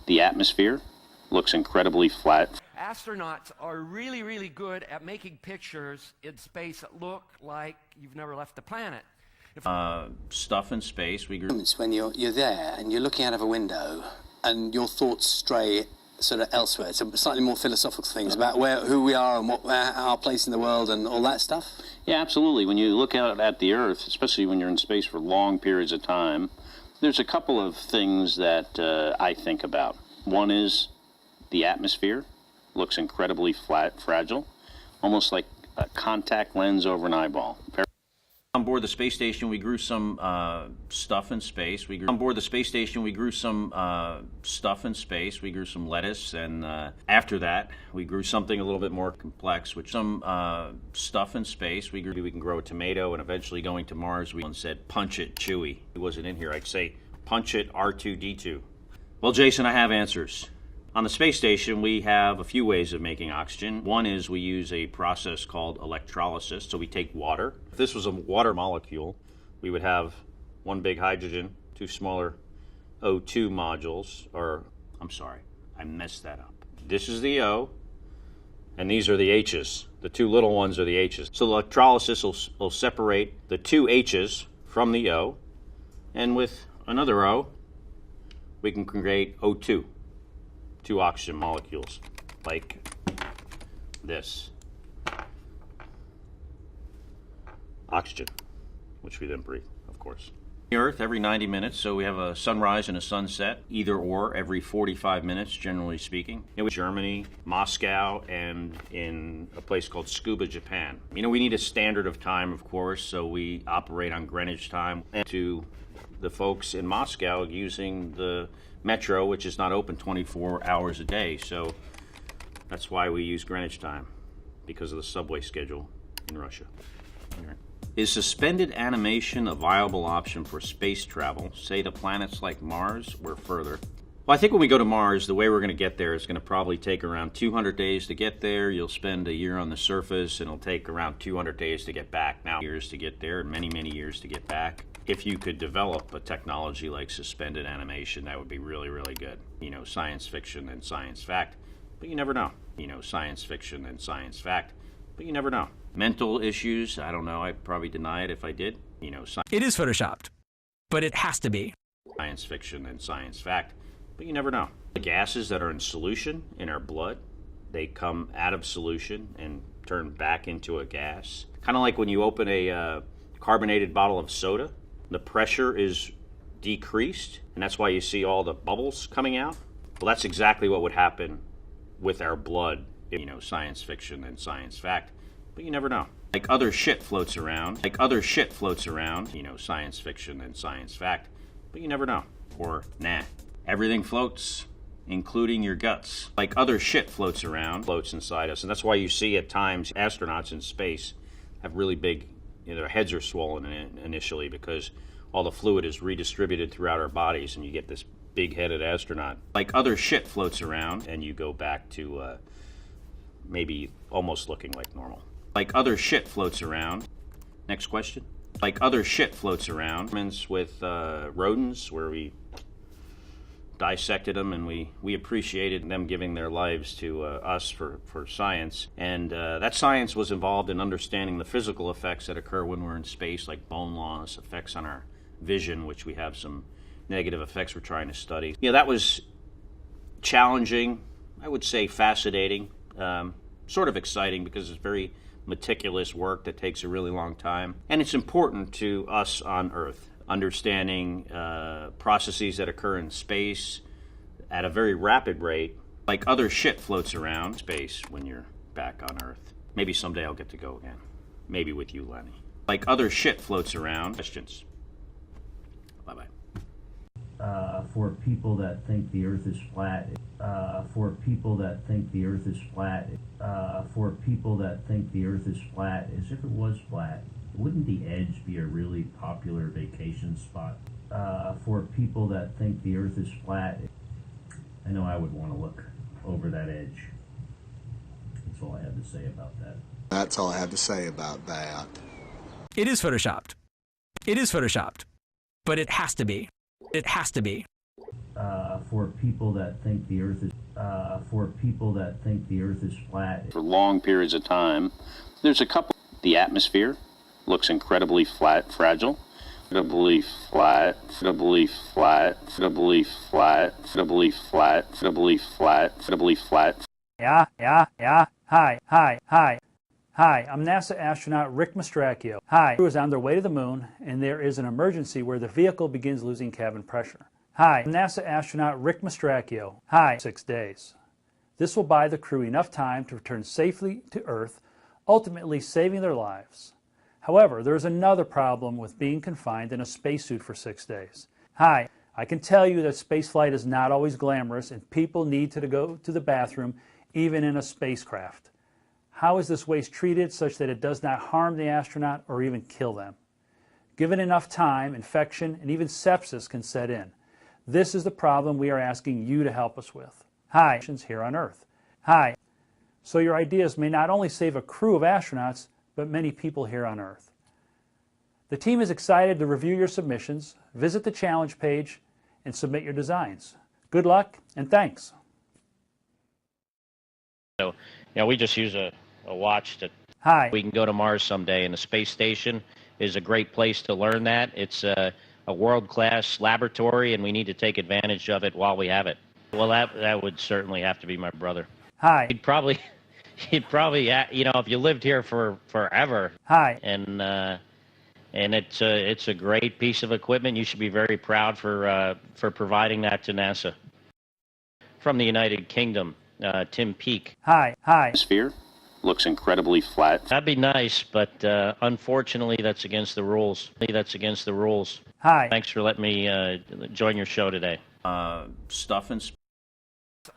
The atmosphere looks incredibly flat. Astronauts are really, really good at making pictures in space that look like you've never left the planet. Stuff in space. Moments when you're there and you're looking out of a window and your thoughts stray sort of elsewhere, so slightly more philosophical things about who we are and what our place in the world and all that stuff. Yeah, absolutely. When you look out at the Earth, especially when you're in space for long periods of time, there's a couple of things that I think about. One is the atmosphere looks incredibly fragile, almost like a contact lens over an eyeball. On board the space station, we grew some stuff in space. On board the space station, we grew some stuff in space. We grew some lettuce, and after that, we grew something a little bit more complex, which some stuff in space. We can grow a tomato, and eventually going to Mars, we said, punch it, Chewy. It wasn't in here. I'd say, punch it, R2-D2. Well, Jason, I have answers. On the space station, we have a few ways of making oxygen. One is we use a process called electrolysis. So we take water. If this was a water molecule, we would have one big hydrogen, two smaller O2 modules, or I'm sorry, I messed that up. This is the O, and these are the H's. The two little ones are the H's. So electrolysis will separate the two H's from the O, and with another O, we can create O2. Two oxygen molecules, like this. Oxygen, which we then breathe, of course. The Earth every 90 minutes, so we have a sunrise and a sunset, either or every 45 minutes, generally speaking. In Germany, Moscow, and in a place called Tsukuba, Japan. You know, we need a standard of time, of course, so we operate on Greenwich time. And to the folks in Moscow using the Metro, which is not open 24 hours a day, so that's why we use Greenwich time, because of the subway schedule in Russia. Is suspended animation a viable option for space travel, say to planets like Mars or further? Well, I think when we go to Mars, the way we're going to get there is going to probably take around 200 days to get there. You'll spend a year on the surface, and it'll take around 200 days to get back. Now, years to get there, and many, many years to get back. If you could develop a technology like suspended animation, that would be really, really good. You know, science fiction and science fact, but you never know. You know, science fiction and science fact, but you never know. Mental issues, I don't know, I'd probably deny it if I did. You know, it is photoshopped, but it has to be. Science fiction and science fact, but you never know. The gases that are in solution in our blood, they come out of solution and turn back into a gas. Kind of like when you open a carbonated bottle of soda. The pressure is decreased, and that's why you see all the bubbles coming out. Well, that's exactly what would happen with our blood. You know, science fiction and science fact, but you never know. Like other shit floats around. You know, science fiction and science fact, but you never know. Or, nah, everything floats, including your guts. Like other shit floats around, floats inside us, and that's why you see at times astronauts in space have really big, you know, their heads are swollen initially because all the fluid is redistributed throughout our bodies, and you get this big-headed astronaut. Like other shit floats around, and you go back to maybe almost looking like normal. Like other shit floats around. Next question. Like other shit floats around. With rodents, where we dissected them, and we appreciated them giving their lives to us for science. And that science was involved in understanding the physical effects that occur when we're in space, like bone loss, effects on our vision, which we have some negative effects we're trying to study. Yeah, that was challenging, I would say fascinating, sort of exciting because it's very meticulous work that takes a really long time. And it's important to us on Earth. Understanding processes that occur in space at a very rapid rate, like other shit floats around space when you're back on Earth. Maybe someday I'll get to go again. Maybe with you, Lenny. Like other shit floats around. Questions? Bye-bye. For people that think the Earth is flat, for people that think the Earth is flat, for people that think the Earth is flat, as if it was flat, wouldn't the Edge be a really popular vacation spot? For people that think the Earth is flat, I know I would want to look over that edge. That's all I have to say about that. That's all I have to say about that. It is photoshopped. It is photoshopped, but it has to be. It has to be. for people that think the Earth is flat. For long periods of time, there's a couple. The atmosphere looks incredibly fragile. Incredibly flat, incredibly flat, incredibly flat, incredibly flat, incredibly flat, incredibly flat. Yeah. Hi, I'm NASA astronaut Rick Mastracchio. Hi, crew is on their way to the moon, and there is an emergency where the vehicle begins losing cabin pressure. Hi, I'm NASA astronaut Rick Mastracchio. Hi, 6 days. This will buy the crew enough time to return safely to Earth, ultimately saving their lives. However, there is another problem with being confined in a spacesuit for 6 days. Hi, I can tell you that spaceflight is not always glamorous and people need to go to the bathroom even in a spacecraft. How is this waste treated such that it does not harm the astronaut or even kill them? Given enough time, infection and even sepsis can set in. This is the problem we are asking you to help us with. Hi, here on Earth. Hi, so your ideas may not only save a crew of astronauts, but many people here on Earth. The team is excited to review your submissions, visit the challenge page, and submit your designs. Good luck and thanks. So, we just use a watch to. Hi. We can go to Mars someday, and the space station is a great place to learn that. It's a world-class laboratory, and we need to take advantage of it while we have it. Well, that would certainly have to be my brother. Hi. He'd probably, if you lived here for forever. Hi. And it's a great piece of equipment. You should be very proud for providing that to NASA. From the United Kingdom, Tim Peake. Hi. Sphere looks incredibly flat. That'd be nice, but unfortunately, that's against the rules. Hi. Thanks for letting me join your show today. Stuff and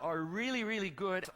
are really, really good.